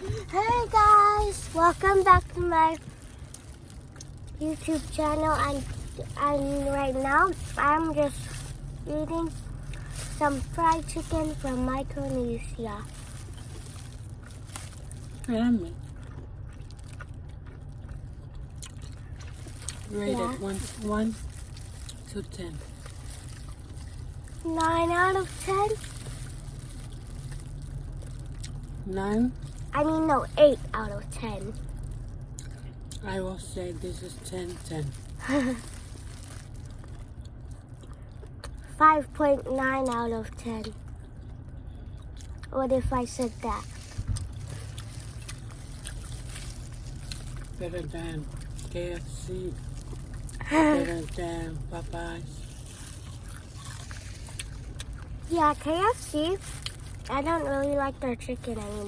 Hey guys, welcome back to my YouTube channel. And right now I'm just eating some fried chicken from Micronesia. Yummy. Rate Yeah. it 1 to 10. 9 out of 10. 9. I mean, no, 8 out of 10. I will say this is 10-10. 5.9 out of 10. What if I said that? Better than KFC. Better than Popeyes. Yeah, KFC. I don't really like their chicken anymore.